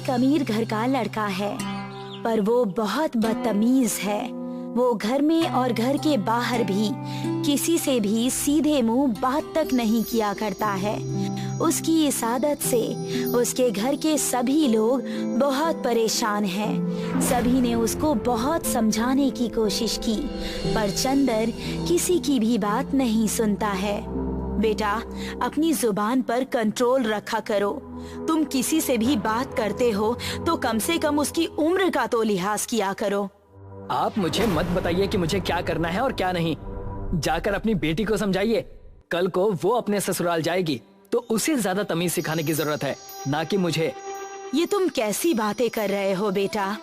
एक अमीर घर का लड़का है, पर वो बहुत बदतमीज है। वो घर में और घर के बाहर भी किसी से भी सीधे मुंह बात तक नहीं किया करता है। उसकी इस आदत से उसके घर के सभी लोग बहुत परेशान हैं। सभी ने उसको बहुत समझाने की कोशिश की, पर चंदर किसी की भी बात नहीं सुनता है। बेटा, अपनी जुबान पर कंट्रोल रखा करो। तुम किसी से भी बात करते हो तो कम से कम उसकी उम्र का तो लिहाज किया करो। आप मुझे मत बताइए कि मुझे क्या करना है और क्या नहीं। जाकर अपनी बेटी को समझाइए। कल को वो अपने ससुराल जाएगी तो उसे ज्यादा तमीज सिखाने की जरूरत है, ना कि मुझे। ये तुम कैसी बातें कर रहे हो बेटा?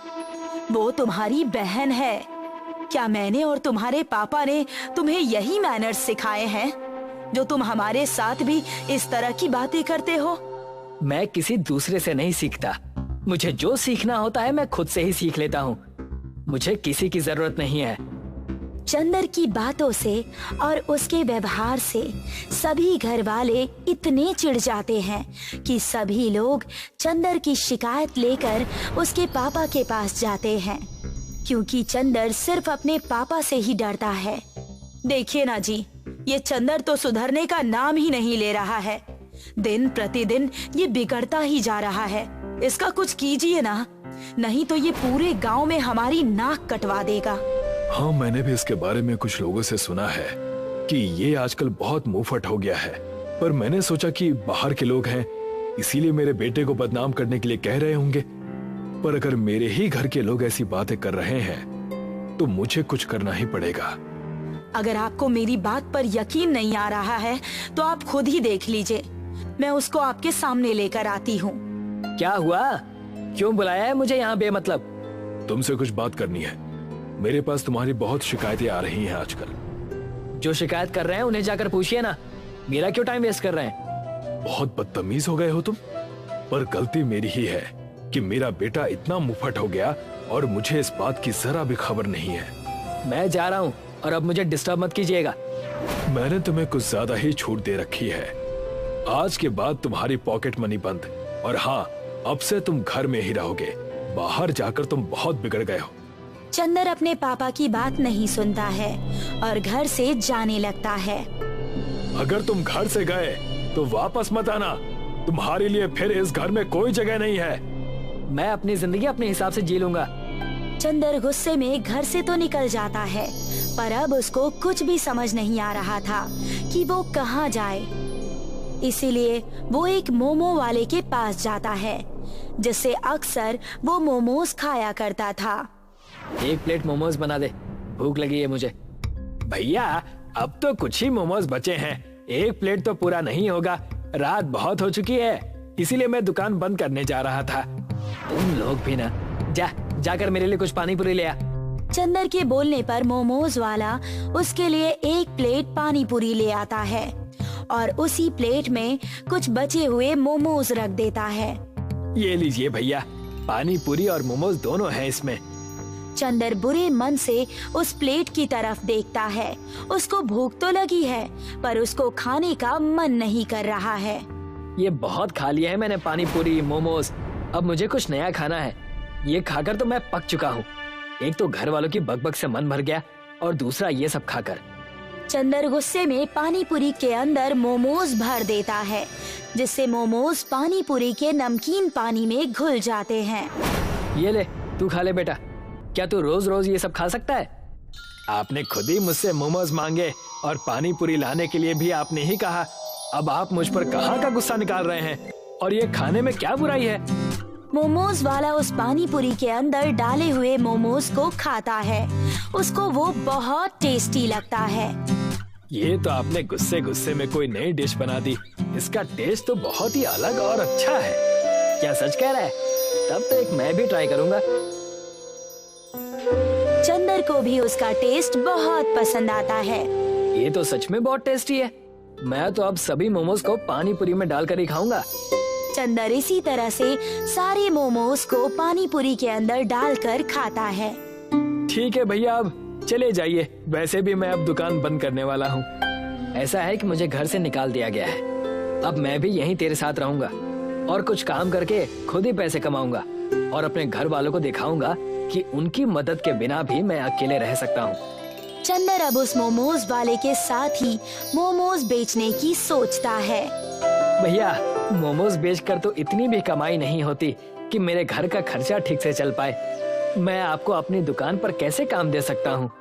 वो तुम्हारी बहन है। क्या मैंने और तुम्हारे पापा ने तुम्हें यही मैनर्स सिखाए हैं जो तुम हमारे साथ भी इस तरह की बातें करते हो? मैं किसी दूसरे से नहीं सीखता। मुझे जो सीखना होता है मैं खुद से ही सीख लेता हूँ। मुझे किसी की जरूरत नहीं है। चंदर की बातों से और उसके व्यवहार से सभी घर वाले इतने चिढ़ जाते हैं कि सभी लोग चंदर की शिकायत लेकर उसके पापा के पास जाते हैं, क्योंकि चंदर सिर्फ अपने पापा से ही डरता है। देखिए ना जी, ये चंदर तो सुधरने का नाम ही नहीं ले रहा है। दिन प्रतिदिन ये बिगड़ता ही जा रहा है। इसका कुछ कीजिए ना, नहीं तो ये पूरे गांव में हमारी नाक कटवा देगा। हाँ, मैंने भी इसके बारे में कुछ लोगों से सुना है कि ये आजकल बहुत मुंहफट हो गया है, पर मैंने सोचा कि बाहर के लोग हैं इसीलिए मेरे बेटे को बदनाम करने के लिए कह रहे होंगे। पर अगर मेरे ही घर के लोग ऐसी बातें कर रहे हैं तो मुझे कुछ करना ही पड़ेगा। अगर आपको मेरी बात पर यकीन नहीं आ रहा है तो आप खुद ही देख लीजिए। मैं उसको आपके सामने लेकर आती हूँ। क्या हुआ? क्यों बुलाया है मुझे यहाँ बेमतलब? तुमसे कुछ बात करनी है। मेरे पास तुम्हारी बहुत शिकायतें आ रही हैं आजकल। जो शिकायत कर रहे हैं उन्हें जाकर पूछिए ना। मेरा क्यों टाइम वेस्ट कर रहे हैं? बहुत बदतमीज हो गए हो तुम। पर गलती मेरी ही है कि मेरा बेटा इतना मुंहफट हो गया और मुझे इस बात की जरा भी खबर नहीं है। मैं जा रहा हूँ और अब मुझे डिस्टर्ब मत कीजिएगा। मैंने तुम्हें कुछ ज्यादा ही छूट दे रखी है। आज के बाद तुम्हारी पॉकेट मनी बंद, और हाँ, अब से तुम घर में ही रहोगे। बाहर जाकर तुम बहुत बिगड़ गए हो। चंदर अपने पापा की बात नहीं सुनता है और घर से जाने लगता है। अगर तुम घर से गए तो वापस मत आना। तुम्हारे लिए फिर इस घर में कोई जगह नहीं है। मैं अपनी जिंदगी अपने हिसाब से जी लूंगा। चंदर गुस्से में घर से तो निकल जाता है, पर अब उसको कुछ भी समझ नहीं आ रहा था कि वो कहाँ जाए। इसीलिए वो एक मोमो वाले के पास जाता है, जिससे अक्सर वो मोमोज खाया करता था। एक प्लेट मोमोज बना दे, भूख लगी है मुझे। भैया, अब तो कुछ ही मोमोज बचे हैं। एक प्लेट तो पूरा नहीं होगा। रात बहुत हो चुकी है, इसीलिए मैं दुकान बंद करने जा रहा था। तुम लोग भी ना, जाकर मेरे लिए कुछ पानी पूरी ले आ। चंदर के बोलने पर मोमोज वाला उसके लिए एक प्लेट पानी पूरी ले आता है और उसी प्लेट में कुछ बचे हुए मोमोज रख देता है। ये लीजिए भैया, पानी पूरी और मोमोज दोनों हैं इसमें। चंदर बुरे मन से उस प्लेट की तरफ देखता है। उसको भूख तो लगी है, पर उसको खाने का मन नहीं कर रहा है। ये बहुत खा लिया है मैंने पानी पूरी मोमोज। अब मुझे कुछ नया खाना है। ये खाकर तो मैं पक चुका हूँ। एक तो घर वालों की बकबक से मन भर गया और दूसरा ये सब खाकर। चंदर गुस्से में पानी पूरी के अंदर मोमोज भर देता है, जिससे मोमोज पानी पूरी के नमकीन पानी में घुल जाते हैं। ये ले, तू खा ले बेटा। क्या तू रोज रोज ये सब खा सकता है? आपने खुद ही मुझसे मोमोज मांगे और पानी पूरी लाने के लिए भी आपने ही कहा। अब आप मुझ पर कहाँ का गुस्सा निकाल रहे हैं? और ये खाने में क्या बुराई है? मोमोज वाला उस पानी पूरी के अंदर डाले हुए मोमोज को खाता है। उसको वो बहुत टेस्टी लगता है। ये तो आपने गुस्से गुस्से में कोई नई डिश बना दी। इसका टेस्ट तो बहुत ही अलग और अच्छा है। क्या सच कह रहा है? तब तो एक मैं भी ट्राई करूंगा। चंदर को भी उसका टेस्ट बहुत पसंद आता है। ये तो सच में बहुत टेस्टी है। मैं तो अब सभी मोमोज को पानी पूरी में डालकर ही खाऊंगा। चंदर इसी तरह से सारे मोमोज को पानी पूरी के अंदर डालकर खाता है। ठीक है भैया, अब चले जाइए। वैसे भी मैं अब दुकान बंद करने वाला हूँ। ऐसा है कि मुझे घर से निकाल दिया गया है। अब मैं भी यहीं तेरे साथ रहूंगा और कुछ काम करके खुद ही पैसे कमाऊंगा और अपने घर वालों को दिखाऊंगा कि उनकी मदद के बिना भी मैं अकेले रह सकता हूँ। चंदर अब उस मोमोज वाले के साथ ही मोमोज बेचने की सोचता है। भैया, मोमोज बेचकर तो इतनी भी कमाई नहीं होती कि मेरे घर का खर्चा ठीक से चल पाए। मैं आपको अपनी दुकान पर कैसे काम दे सकता हूँ?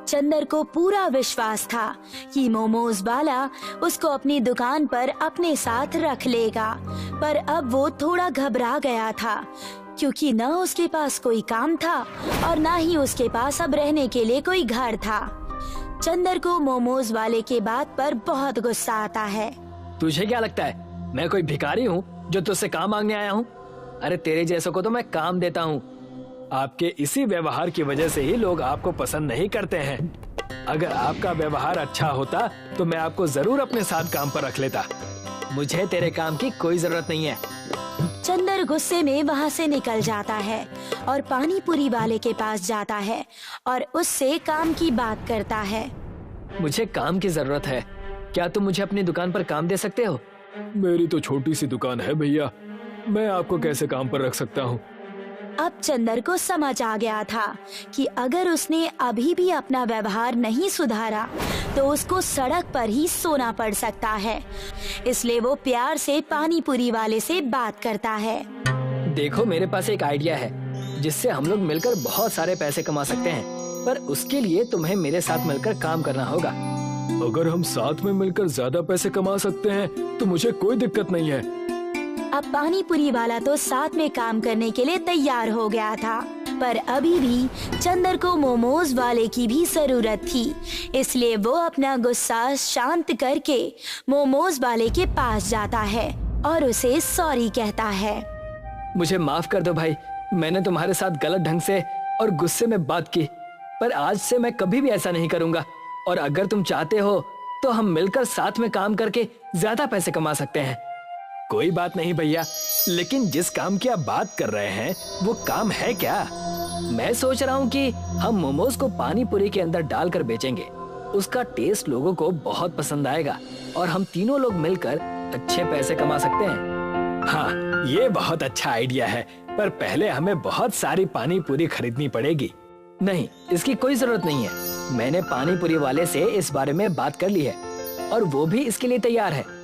चंदर को पूरा विश्वास था कि मोमोज वाला उसको अपनी दुकान पर अपने साथ रख लेगा, पर अब वो थोड़ा घबरा गया था क्योंकि न उसके पास कोई काम था और न ही उसके पास अब रहने के लिए कोई घर था। चंदर को मोमोज वाले के बात पर बहुत गुस्सा आता है। तुझे क्या लगता है मैं कोई भिखारी हूँ जो तुझसे काम मांगने आया हूँ? अरे तेरे जैसों को तो मैं काम देता हूँ। आपके इसी व्यवहार की वजह से ही लोग आपको पसंद नहीं करते हैं। अगर आपका व्यवहार अच्छा होता तो मैं आपको जरूर अपने साथ काम पर रख लेता। मुझे तेरे काम की कोई जरूरत नहीं है। चंदर गुस्से में वहाँ से निकल जाता है और पानी पूरी वाले के पास जाता है और उससे काम की बात करता है। मुझे काम की जरूरत है, क्या तुम मुझे अपनी दुकान पर काम दे सकते हो? मेरी तो छोटी सी दुकान है भैया, मैं आपको कैसे काम पर रख सकता हूँ? अब चंदर को समझ आ गया था कि अगर उसने अभी भी अपना व्यवहार नहीं सुधारा तो उसको सड़क पर ही सोना पड़ सकता है। इसलिए वो प्यार से पानी पूरी वाले से बात करता है। देखो, मेरे पास एक आइडिया है जिससे हम लोग मिलकर बहुत सारे पैसे कमा सकते हैं, पर उसके लिए तुम्हें मेरे साथ मिलकर काम करना होगा। अगर हम साथ में मिलकर ज्यादा पैसे कमा सकते हैं तो मुझे कोई दिक्कत नहीं है। अब पानी पूरी वाला तो साथ में काम करने के लिए तैयार हो गया था, पर अभी भी चंदर को मोमोज वाले की भी जरूरत थी। इसलिए वो अपना गुस्सा शांत करके मोमोज वाले के पास जाता है और उसे सॉरी कहता है। मुझे माफ कर दो भाई, मैंने तुम्हारे साथ गलत ढंग से और गुस्से में बात की, पर आज से मैं कभी भी ऐसा नहीं करूँगा। और अगर तुम चाहते हो तो हम मिलकर साथ में काम करके ज्यादा पैसे कमा सकते हैं। कोई बात नहीं भैया, लेकिन जिस काम की आप बात कर रहे हैं वो काम है क्या? मैं सोच रहा हूँ कि हम मोमोज को पानी पूरी के अंदर डालकर बेचेंगे। उसका टेस्ट लोगों को बहुत पसंद आएगा और हम तीनों लोग मिलकर अच्छे पैसे कमा सकते हैं। हाँ, ये बहुत अच्छा आइडिया है, पर पहले हमें बहुत सारी पानी पूरी खरीदनी पड़ेगी। नहीं, इसकी कोई जरूरत नहीं है। मैंने पानी पूरी वाले से इस बारे में बात कर ली है और वो भी इसके लिए तैयार है।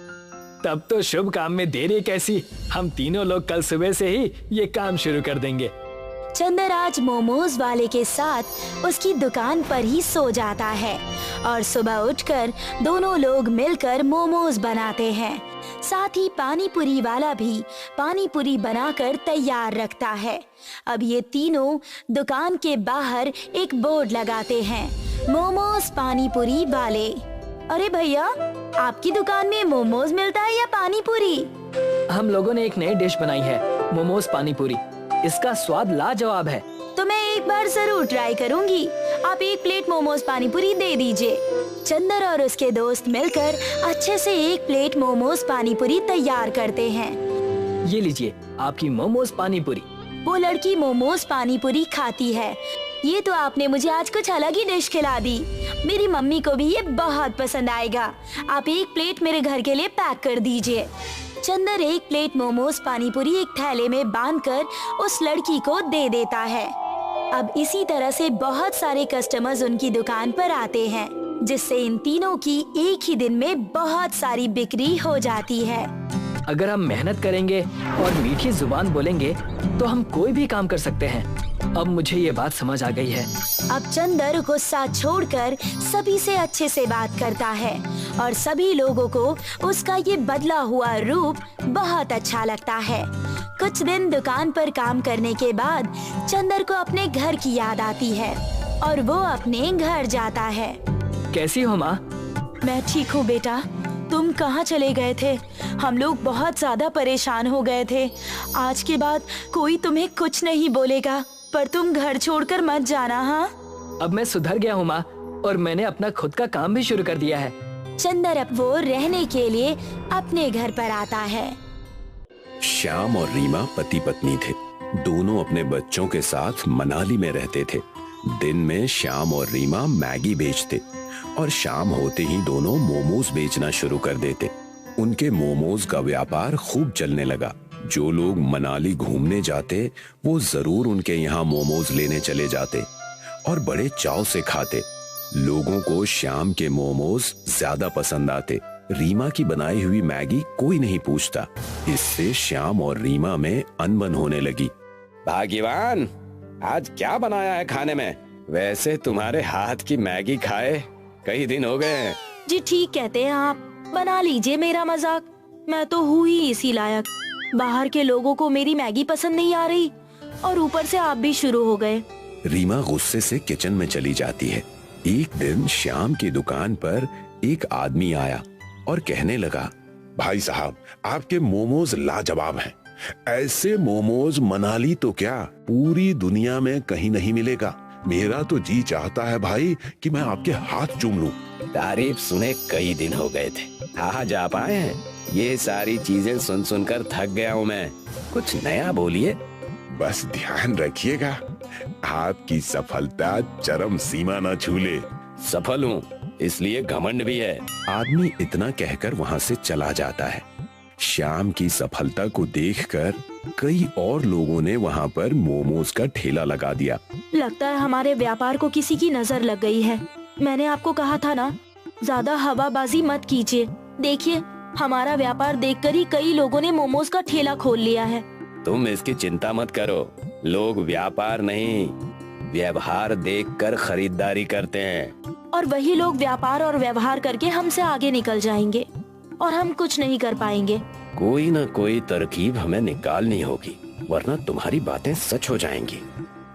तब तो शुभ काम में देरी कैसी, हम तीनों लोग कल सुबह से ही ये काम शुरू कर देंगे। चंदर आज मोमोज वाले के साथ उसकी दुकान पर ही सो जाता है और सुबह उठकर दोनों लोग मिलकर मोमोज बनाते हैं। साथ ही पानी पूरी वाला भी पानी पूरी बनाकर तैयार रखता है। अब ये तीनों दुकान के बाहर एक बोर्ड लगाते हैं, मोमोज पानी पूरी वाले। अरे भैया, आपकी दुकान में मोमोज मिलता है या पानी पूरी? हम लोगों ने एक नई डिश बनाई है, मोमोज पानी पूरी। इसका स्वाद लाजवाब है। तो मैं एक बार जरूर ट्राई करूंगी। आप एक प्लेट मोमोज पानी पूरी दे दीजिए। चंदर और उसके दोस्त मिलकर अच्छे से एक प्लेट मोमोज पानी पूरी तैयार करते हैं। ये लीजिए आपकी मोमोज पानी पूरी। वो लड़की मोमोज पानी पूरी खाती है। ये तो आपने मुझे आज कुछ अलग ही डिश खिला दी। मेरी मम्मी को भी ये बहुत पसंद आएगा। आप एक प्लेट मेरे घर के लिए पैक कर दीजिए। चंदर एक प्लेट मोमोज पानी पूरी एक थैले में बांधकर उस लड़की को दे देता है। अब इसी तरह से बहुत सारे कस्टमर्स उनकी दुकान पर आते हैं, जिससे इन तीनों की एक ही दिन में बहुत सारी बिक्री हो जाती है। अगर हम मेहनत करेंगे और मीठी जुबान बोलेंगे तो हम कोई भी काम कर सकते हैं। अब मुझे ये बात समझ आ गई है। अब चंदर गुस्सा छोड़कर सभी से अच्छे से बात करता है और सभी लोगों को उसका ये बदला हुआ रूप बहुत अच्छा लगता है। कुछ दिन दुकान पर काम करने के बाद चंदर को अपने घर की याद आती है और वो अपने घर जाता है। कैसी हो माँ? मैं ठीक हूँ बेटा, तुम कहाँ चले गए थे? हम लोग बहुत ज्यादा परेशान हो गए थे। आज के बाद कोई तुम्हें कुछ नहीं बोलेगा, पर तुम घर छोड़कर मत जाना। हाँ, अब मैं सुधर गया हूँ माँ, और मैंने अपना खुद का काम भी शुरू कर दिया है। चंदर अब वो रहने के लिए अपने घर पर आता है। श्याम और रीमा पति पत्नी थे। दोनों अपने बच्चों के साथ मनाली में रहते थे। दिन में श्याम और रीमा मैगी बेचते और शाम होते ही दोनों मोमोज बेचना शुरू कर देते। उनके मोमोज का व्यापार खूब चलने लगा। जो लोग मनाली घूमने जाते वो जरूर उनके यहाँ मोमोज लेने चले जाते और बड़े चाव से खाते। लोगों को श्याम के मोमोज ज्यादा पसंद आते। रीमा की बनाई हुई मैगी कोई नहीं पूछता। इससे श्याम और रीमा में अनबन होने लगी। भाग्यवान, आज क्या बनाया है खाने में? वैसे तुम्हारे हाथ की मैगी खाए कई दिन हो गए हैं। जी ठीक कहते हैं आप, बना लीजिए मेरा मजाक। मैं तो हूँ ही इसी लायक। बाहर के लोगों को मेरी मैगी पसंद नहीं आ रही और ऊपर से आप भी शुरू हो गए। रीमा गुस्से से किचन में चली जाती है। एक दिन श्याम की दुकान पर एक आदमी आया और कहने लगा, भाई साहब, आपके मोमोज लाजवाब हैं। ऐसे मोमोज मनाली तो क्या पूरी दुनिया में कहीं नहीं मिलेगा। मेरा तो जी चाहता है भाई कि मैं आपके हाथ चूम लूं। तारीफ सुने कई दिन हो गए थे, कहाँ जा पाए हैं। ये सारी चीजें सुन सुनकर थक गया हूँ मैं। कुछ नया बोलिए। बस ध्यान रखिएगा, आपकी सफलता चरम सीमा न छू ले। सफल हूँ इसलिए घमंड भी है। आदमी इतना कहकर वहाँ से चला जाता है। श्याम की सफलता को देखकर कई और लोगों ने वहाँ पर मोमोज का ठेला लगा दिया। लगता है हमारे व्यापार को किसी की नजर लग गई है। मैंने आपको कहा था ना, ज्यादा हवाबाजी मत कीजिए। देखिए, हमारा व्यापार देखकर ही कई लोगों ने मोमोज का ठेला खोल लिया है। तुम इसकी चिंता मत करो। लोग व्यापार नहीं, व्यवहार देखकर खरीदारी करते हैं। और वही लोग व्यापार और व्यवहार करके हमसे आगे निकल जाएंगे और हम कुछ नहीं कर पाएंगे। कोई न कोई तरकीब हमें निकालनी होगी, वरना तुम्हारी बातें सच हो जाएंगी।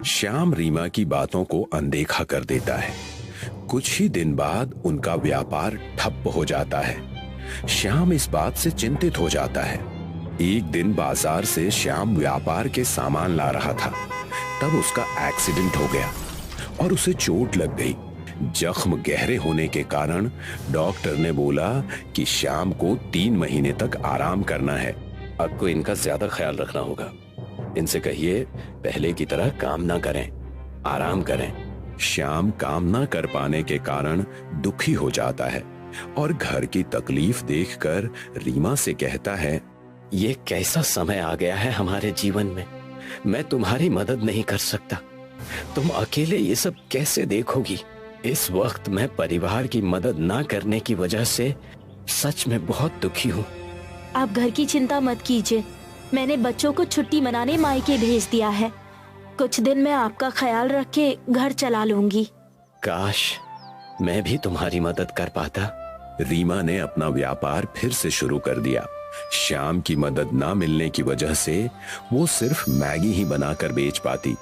श्याम रीमा की बातों को अनदेखा कर देता है। कुछ ही दिन बाद उनका व्यापार ठप हो जाता है। श्याम इस बात से चिंतित हो जाता है। एक दिन बाजार से श्याम व्यापार के सामान ला रहा था, तब उसका एक्सीडेंट हो गया और उसे चोट लग गई। जख्म गहरे होने के कारण डॉक्टर ने बोला कि श्याम को 3 महीने तक आराम करना है। आपको इनका ज्यादा ख्याल रखना होगा। इनसे कहिए पहले की तरह काम ना करें, आराम करें। श्याम काम ना कर पाने के कारण दुखी हो जाता है और घर की तकलीफ देखकर रीमा से कहता है, ये कैसा समय आ गया है हमारे जीवन में। मैं तुम्हारी मदद नहीं कर सकता। तुम अकेले ये सब कैसे देखोगी। इस वक्त मैं परिवार की मदद ना करने की वजह से सच में बहुत दुखी हूँ। आप घर की चिंता मत कीजिए। मैंने बच्चों को छुट्टी मनाने मायके भेज दिया है। कुछ दिन मैं आपका ख्याल रख के घर चला लूंगी। काश मैं भी तुम्हारी मदद कर पाता। रीमा ने अपना व्यापार फिर से शुरू कर दिया। श्याम की मदद ना मिलने की वजह से वो सिर्फ मैगी ही बनाकर बेच पाती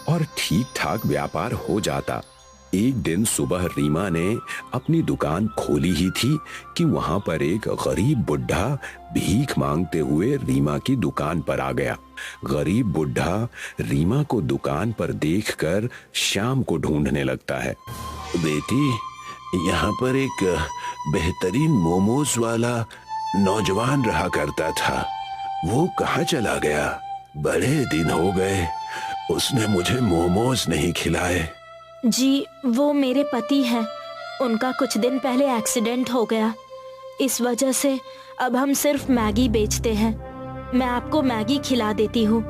और ठीक ठाक व्यापार हो जाता। एक दिन सुबह रीमा ने अपनी दुकान खोली ही थी कि वहां पर एक गरीब बुढ़ा भीख मांगते हुए रीमा की दुकान पर आ गया। गरीब बुढ़ा रीमा को दुकान पर देखकर श्याम को ढूंढने लगता है। बेटी, यहाँ पर एक बेहतरीन मोमोज वाला नौजवान रहा करता था, वो कहाँ चला गया? बड़े दिन हो गए उसने मुझे मोमोज नहीं खिलाए। जी, वो मेरे पति हैं। उनका कुछ दिन पहले एक्सीडेंट हो गया। इस वजह से अब हम सिर्फ मैगी बेचते हैं। मैं आपको मैगी खिला देती हूँ,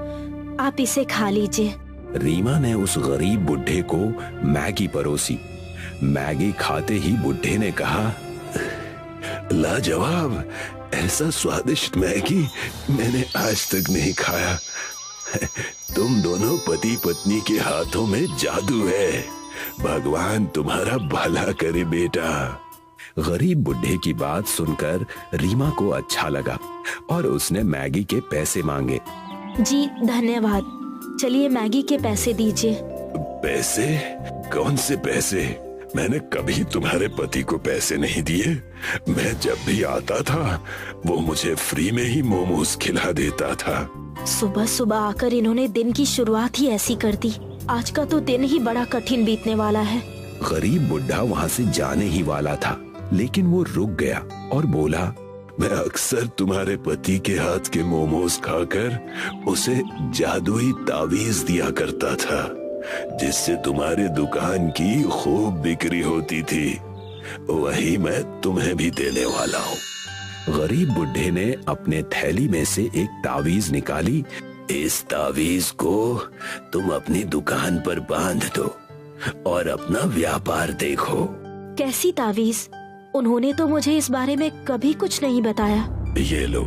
आप इसे खा लीजिए। रीमा ने उस गरीब बुढ़े को मैगी परोसी। मैगी खाते ही बुढ़े ने कहा, लाजवाब, ऐसा स्वादिष्ट मैगी मैंने आज तक नहीं खाया। तुम दोनों पति पत्नी के हाथों में जादू है। भगवान तुम्हारा भला करे बेटा। गरीब बुढ़े की बात सुनकर रीमा को अच्छा लगा और उसने मैगी के पैसे मांगे। जी धन्यवाद। चलिए मैगी के पैसे दीजिए। पैसे? कौन से पैसे? मैंने कभी तुम्हारे पति को पैसे नहीं दिए। मैं जब भी आता था वो मुझे फ्री में ही मोमोज खिला देता था। सुबह सुबह आकर इन्होंने दिन की शुरुआत ही ऐसी कर दी। आज का तो दिन ही बड़ा कठिन बीतने वाला है। गरीब बुढ़ा वहाँ से जाने ही वाला था, लेकिन वो रुक गया और बोला, मैं अक्सर तुम्हारे पति के हाथ के मोमोज खाकर उसे जादुई तावीज दिया करता था, जिससे तुम्हारे दुकान की खूब बिक्री होती थी। वही मैं तुम्हें भी देने वाला हूँ। गरीब बुढ़े ने अपने थैली में से एक तावीज निकाली। इस तावीज को तुम अपनी दुकान पर बांध दो और अपना व्यापार देखो। कैसी तावीज? उन्होंने तो मुझे इस बारे में कभी कुछ नहीं बताया। ये लो,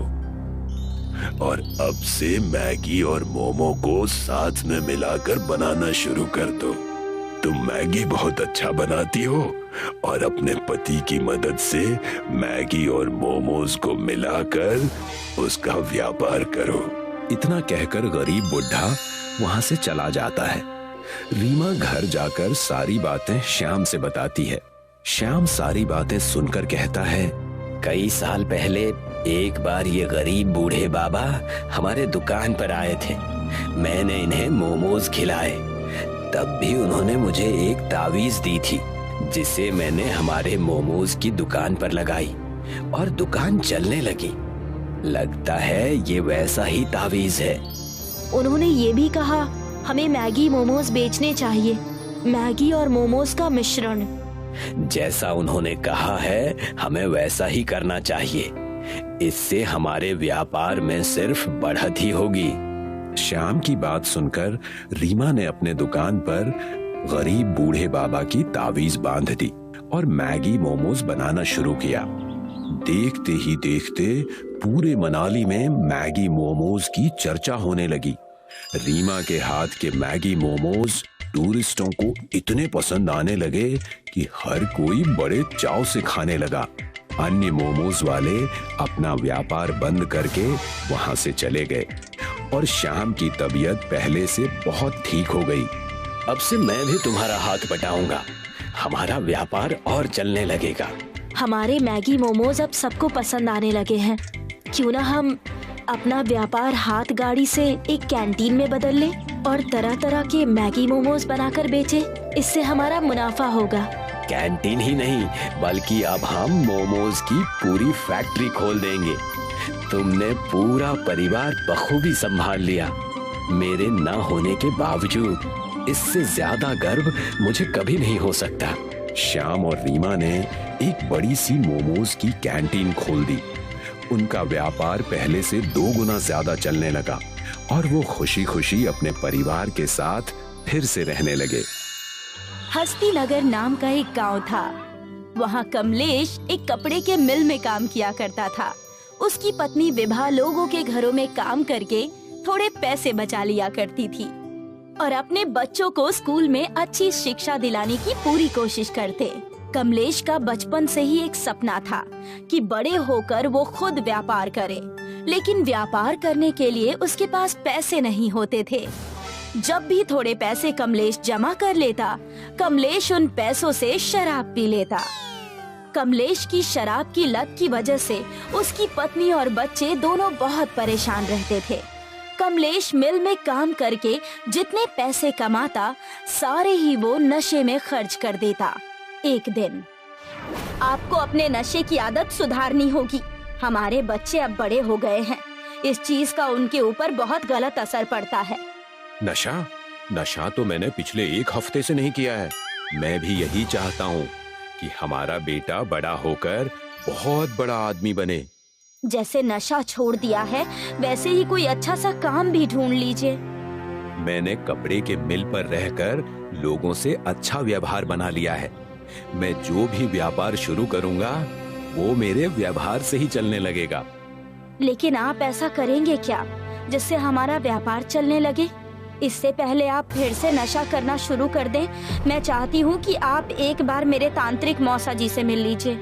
और अब से मैगी और मोमो को साथ में मिलाकर बनाना शुरू कर दो। तुम मैगी बहुत अच्छा बनाती हो और अपने पति की मदद से मैगी और मोमोज को मिलाकर उसका व्यापार करो। इतना कहकर गरीब बुढ़ा वहां से चला जाता है। रीमा घर जाकर सारी बातें श्याम से बताती है। श्याम सारी बातें सुनकर कहता है, कई साल पहले एक बार ये गरीब बूढ़े बाबा हमारे दुकान पर आए थे। मैंने इन्हें मोमोज खिलाए, तब भी उन्होंने मुझे एक तावीज दी थी, जिसे मैंने हमारे मोमोज की दुकान पर लगाई और दुकान चलने लगी। लगता है ये वैसा ही तावीज है। उन्होंने ये भी कहा हमें मैगी मोमोज बेचने चाहिए, मैगी और मोमोज का मिश्रण। जैसा उन्होंने कहा है हमें वैसा ही करना चाहिए, इससे हमारे व्यापार में सिर्फ बढ़त ही होगी। श्याम की बात सुनकर रीमा ने अपने दुकान पर गरीब बूढ़े बाबा की तावीज बांध दी और मैगी मोमोज बनाना शुरू किया। देखते ही देखते पूरे मनाली में मैगी मोमोज की चर्चा होने लगी। रीमा के हाथ के मैगी मोमोज टूरिस्टों को इतने पसंद आने लगे कि हर कोई बड़े चाव से खाने लगा। अन्य मोमोज वाले अपना व्यापार बंद करके वहां से चले गए और श्याम की तबीयत पहले से बहुत ठीक हो गई। अब से मैं भी तुम्हारा हाथ बटाऊंगा, हमारा व्यापार और चलने लगेगा। हमारे मैगी मोमोज अब सबको पसंद आने लगे हैं। क्यों ना हम अपना व्यापार हाथ गाड़ी से एक कैंटीन में बदल लें और तरह तरह के मैगी मोमोज बनाकर बेचें। इससे हमारा मुनाफा होगा। कैंटीन ही नहीं, बल्कि अब हम मोमोज की पूरी फैक्ट्री खोल देंगे। तुमने पूरा परिवार बखूबी संभाल लिया, मेरे न होने के बावजूद। इससे ज्यादा गर्व मुझे कभी नहीं हो सकता। श्याम और रीमा ने एक बड़ी सी मोमोज की कैंटीन खोल दी। उनका व्यापार पहले से 2 गुना ज्यादा चलने लगा और वो खुशी खुशी अपने परिवार के साथ फिर से रहने लगे। हस्तिनगर नाम का एक गांव था। वहाँ कमलेश एक कपड़े के मिल में काम किया करता था। उसकी पत्नी विभा लोगों के घरों में काम करके थोड़े पैसे बचा लिया करती थी और अपने बच्चों को स्कूल में अच्छी शिक्षा दिलाने की पूरी कोशिश करते। कमलेश का बचपन से ही एक सपना था कि बड़े होकर वो खुद व्यापार करे, लेकिन व्यापार करने के लिए उसके पास पैसे नहीं होते थे। जब भी थोड़े पैसे कमलेश जमा कर लेता, कमलेश उन पैसों से शराब पी लेता। कमलेश की शराब की लत की वजह से उसकी पत्नी और बच्चे दोनों बहुत परेशान रहते थे। कमलेश मिल में काम करके जितने पैसे कमाता, सारे ही वो नशे में खर्च कर देता। एक दिन, आपको अपने नशे की आदत सुधारनी होगी। हमारे बच्चे अब बड़े हो गए हैं, इस चीज का उनके ऊपर बहुत गलत असर पड़ता है। नशा तो मैंने पिछले 1 हफ्ते से नहीं किया है। मैं भी यही चाहता हूँ कि हमारा बेटा बड़ा होकर बहुत बड़ा आदमी बने। जैसे नशा छोड़ दिया है, वैसे ही कोई अच्छा सा काम भी ढूंढ लीजिए। मैंने कपड़े के मिल पर रहकर लोगों से अच्छा व्यवहार बना लिया है। मैं जो भी व्यापार शुरू करूंगा, वो मेरे व्यवहार से ही चलने लगेगा। लेकिन आप ऐसा करेंगे क्या जिससे हमारा व्यापार चलने लगे? इससे पहले आप फिर से नशा करना शुरू कर दें, मैं चाहती हूँ कि आप एक बार मेरे तांत्रिक मौसा जी से मिल लीजिए।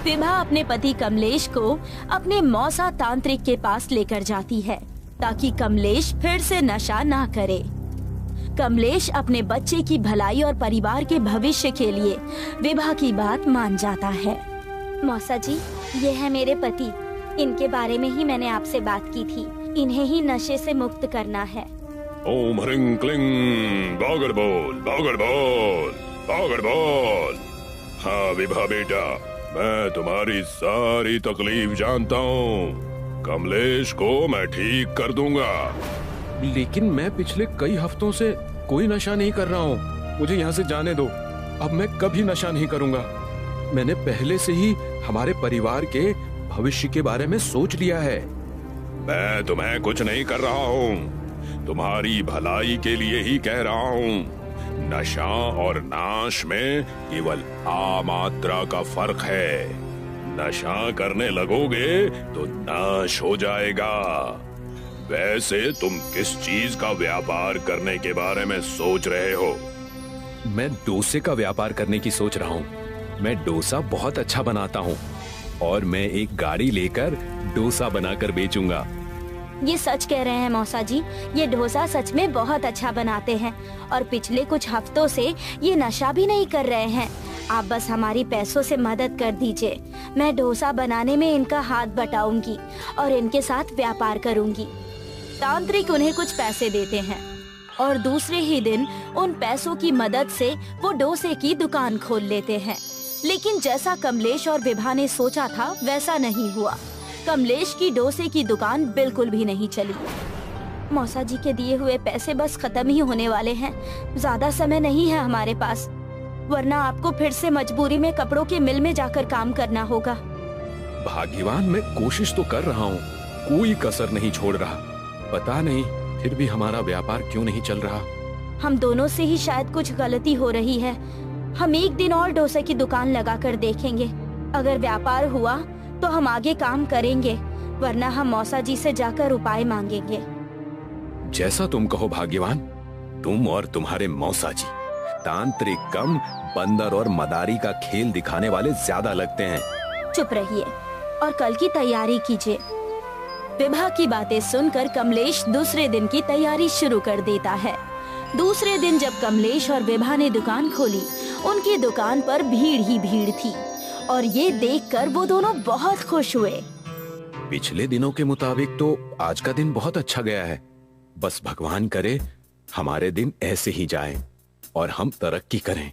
विभा अपने पति कमलेश को अपने मौसा तांत्रिक के पास लेकर जाती है ताकि कमलेश फिर से नशा ना करे। कमलेश अपने बच्चे की भलाई और परिवार के भविष्य के लिए विभा की बात मान जाता है। मौसा जी, ये है मेरे पति। इनके बारे में ही मैंने आपसे बात की थी। इन्हें ही नशे से मुक्त करना है। ओम ह्रीं क्लीं बागड़ बोल बागड़ बोल बागड़ बोल। हाँ विभा बेटा, मैं तुम्हारी सारी तकलीफ जानता हूँ। कमलेश को मैं ठीक कर दूंगा। लेकिन मैं पिछले कई हफ्तों से कोई नशा नहीं कर रहा हूँ। मुझे यहाँ से जाने दो। अब मैं कभी नशा नहीं करूँगा। मैंने पहले से ही हमारे परिवार के भविष्य के बारे में सोच लिया है। मैं तुम्हें कुछ नहीं कर रहा हूँ, तुम्हारी भलाई के लिए ही कह रहा हूँ। नशा और नाश में केवल मात्रा का फर्क है। नशा करने लगोगे तो नाश हो जाएगा। वैसे तुम किस चीज का व्यापार करने के बारे में सोच रहे हो? मैं डोसे का व्यापार करने की सोच रहा हूँ। मैं डोसा बहुत अच्छा बनाता हूँ और मैं एक गाड़ी लेकर डोसा बनाकर बेचूंगा। ये सच कह रहे हैं मौसा जी, ये डोसा सच में बहुत अच्छा बनाते हैं और पिछले कुछ हफ्तों से ये नशा भी नहीं कर रहे हैं। आप बस हमारी पैसों से मदद कर दीजिए। मैं डोसा बनाने में इनका हाथ बटाऊंगी और इनके साथ व्यापार करूंगी। तांत्रिक उन्हें कुछ पैसे देते हैं और दूसरे ही दिन उन पैसों की मदद से वो डोसे की दुकान खोल लेते हैं। लेकिन जैसा कमलेश और विभा ने सोचा था वैसा नहीं हुआ। कमलेश की डोसे की दुकान बिल्कुल भी नहीं चली। मौसा जी के दिए हुए पैसे बस खत्म ही होने वाले हैं। ज्यादा समय नहीं है हमारे पास, वरना आपको फिर से मजबूरी में कपड़ों के मिल में जाकर काम करना होगा। भाग्यवान, मैं कोशिश तो कर रहा हूँ, कोई कसर नहीं छोड़ रहा। पता नहीं फिर भी हमारा व्यापार क्यों नहीं चल रहा। हम दोनों से ही शायद कुछ गलती हो रही है। हम एक दिन और डोसे की दुकान लगाकर देखेंगे। अगर व्यापार हुआ तो हम आगे काम करेंगे, वरना हम मौसा जी से जाकर उपाय मांगेंगे। जैसा तुम कहो भाग्यवान। तुम और तुम्हारे मौसा जी तांत्रिक कम, बंदर और मदारी का खेल दिखाने वाले ज्यादा लगते हैं। चुप रहिए और कल की तैयारी कीजिए। विभा की बातें सुनकर कमलेश दूसरे दिन की तैयारी शुरू कर देता है। दूसरे दिन जब कमलेश और विभा ने दुकान खोली, उनकी दुकान पर भीड़ ही भीड़ थी और ये देखकर वो दोनों बहुत खुश हुए। पिछले दिनों के मुताबिक तो आज का दिन बहुत अच्छा गया है। बस भगवान करे हमारे दिन ऐसे ही जाएं और हम तरक्की करें।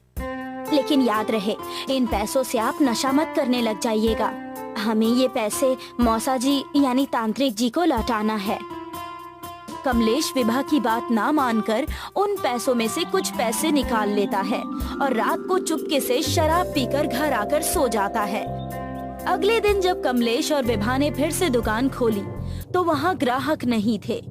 लेकिन याद रहे, इन पैसों से आप नशा मत करने लग जाइएगा। हमें ये पैसे मौसा जी यानी तांत्रिक जी को लौटाना है। कमलेश विभा की बात ना मानकर उन पैसों में से कुछ पैसे निकाल लेता है और रात को चुपके से शराब पीकर घर आकर सो जाता है। अगले दिन जब कमलेश और विभा ने फिर से दुकान खोली तो वहाँ ग्राहक नहीं थे।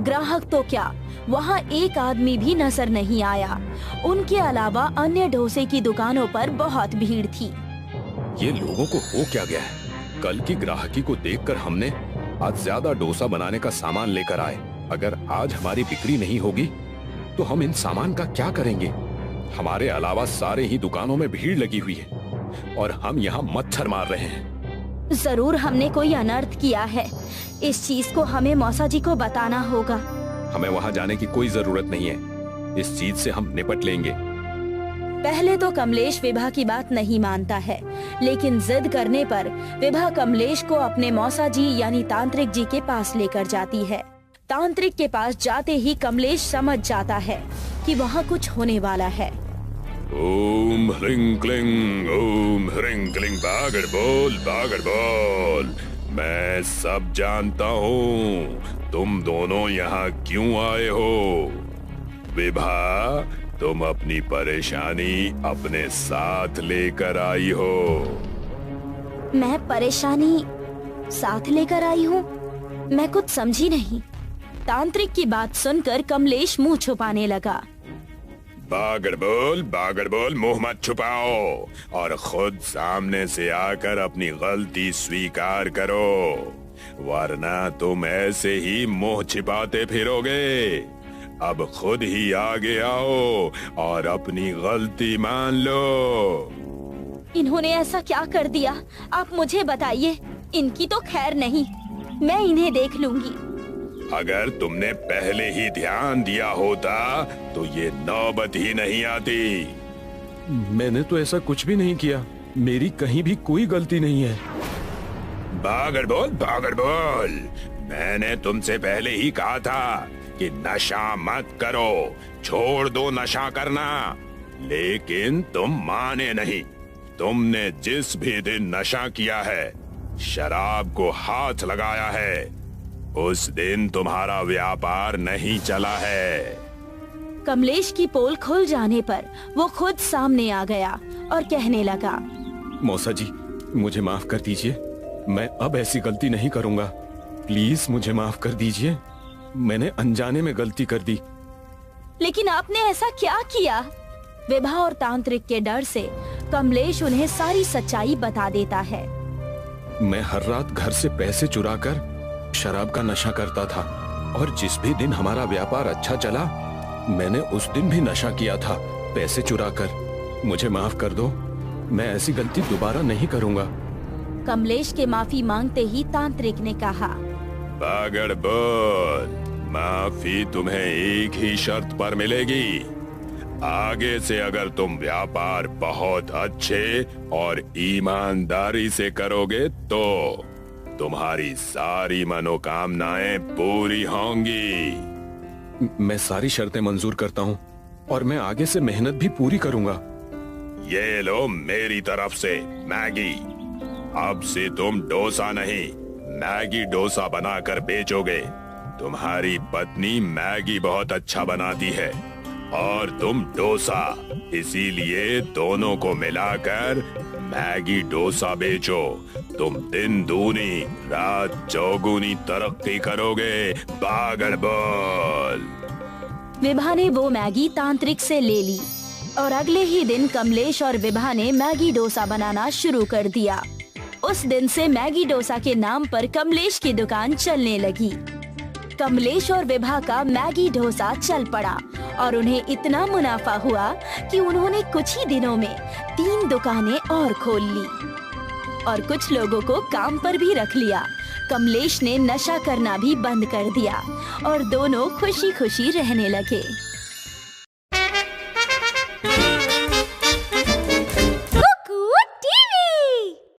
ग्राहक तो क्या, वहाँ एक आदमी भी नजर नहीं आया। उनके अलावा अन्य डोसे की दुकानों पर बहुत भीड़ थी। ये लोगों को हो क्या गया है? कल की ग्राहकी को देखकर हमने आज ज्यादा डोसा बनाने का सामान लेकर आए। अगर आज हमारी बिक्री नहीं होगी तो हम इन सामान का क्या करेंगे? हमारे अलावा सारे ही दुकानों में भीड़ लगी हुई है और हम यहाँ मच्छर मार रहे हैं। जरूर हमने कोई अनर्थ किया है। इस चीज को हमें मौसा जी को बताना होगा। हमें वहाँ जाने की कोई जरूरत नहीं है। इस चीज से हम निपट लेंगे। पहले तो कमलेश विभा की बात नहीं मानता है, लेकिन जिद करने पर विभा कमलेश को अपने मौसा जी यानी तांत्रिक जी के पास लेकर जाती है। तांत्रिक के पास जाते ही कमलेश समझ जाता है कि वहाँ कुछ होने वाला है। ओम ह्रीं क्लीं, ओम ह्रीं क्लीं, बागड़ बोल। मैं सब जानता हूँ तुम दोनों यहाँ क्यों आए हो। विभा, तुम अपनी परेशानी अपने साथ लेकर आई हो। मैं परेशानी साथ लेकर आई हूँ? मैं कुछ समझी नहीं। तांत्रिक की बात सुनकर कमलेश मुंह छुपाने लगा। बागड़ बोल, मुंह मत छुपाओ और खुद सामने से आकर अपनी गलती स्वीकार करो, वरना तुम ऐसे ही मुंह छिपाते फिरोगे। अब खुद ही आगे आओ और अपनी गलती मान लो। इन्होंने ऐसा क्या कर दिया? आप मुझे बताइए। इनकी तो खैर नहीं, मैं इन्हें देख लूंगी। अगर तुमने पहले ही ध्यान दिया होता तो ये नौबत ही नहीं आती। मैंने तो ऐसा कुछ भी नहीं किया। मेरी कहीं भी कोई गलती नहीं है। बागड़ बोल, मैंने तुमसे पहले ही कहा था कि नशा मत करो, छोड़ दो नशा करना, लेकिन तुम माने नहीं। तुमने जिस भी दिन नशा किया है, शराब को हाथ लगाया है, उस दिन तुम्हारा व्यापार नहीं चला है। कमलेश की पोल खुल जाने पर वो खुद सामने आ गया और कहने लगा, मौसा जी, मुझे माफ कर दीजिए। मैं अब ऐसी गलती नहीं करूंगा। प्लीज मुझे माफ कर दीजिए, मैंने अनजाने में गलती कर दी। लेकिन आपने ऐसा क्या किया? विभा और तांत्रिक के डर से कमलेश उन्हें सारी सच्चाई बता देता है। मैं हर रात घर से पैसे चुराकर शराब का नशा करता था और जिस भी दिन हमारा व्यापार अच्छा चला मैंने उस दिन भी नशा किया था पैसे चुराकर। मुझे माफ कर दो, मैं ऐसी गलती दोबारा नहीं करूंगा। कमलेश के माफी मांगते ही तांत्रिक ने कहा, पागल बोल, माफी तुम्हें एक ही शर्त पर मिलेगी। आगे से अगर तुम व्यापार बहुत अच्छे और ईमानदारी से करोगे तो तुम्हारी सारी मनोकामनाएं पूरी होंगी। मैं सारी शर्तें मंजूर करता हूँ और मैं आगे से मेहनत भी पूरी करूंगा। ये लो मेरी तरफ से मैगी। अब से तुम डोसा नहीं मैगी डोसा बनाकर बेचोगे। तुम्हारी पत्नी मैगी बहुत अच्छा बनाती है और तुम डोसा, इसीलिए दोनों को मिलाकर मैगी डोसा बेचो। तुम दिन दूनी रात चौगुनी तरक्की करोगे। पागल बोल। विभा ने वो मैगी तांत्रिक से ले ली और अगले ही दिन कमलेश और विभा ने मैगी डोसा बनाना शुरू कर दिया। उस दिन से मैगी डोसा के नाम पर कमलेश की दुकान चलने लगी। कमलेश और विभा का मैगी डोसा चल पड़ा और उन्हें इतना मुनाफा हुआ कि उन्होंने कुछ ही दिनों में 3 दुकानें और खोल ली और कुछ लोगों को काम पर भी रख लिया। कमलेश ने नशा करना भी बंद कर दिया और दोनों खुशी खुशी रहने लगे।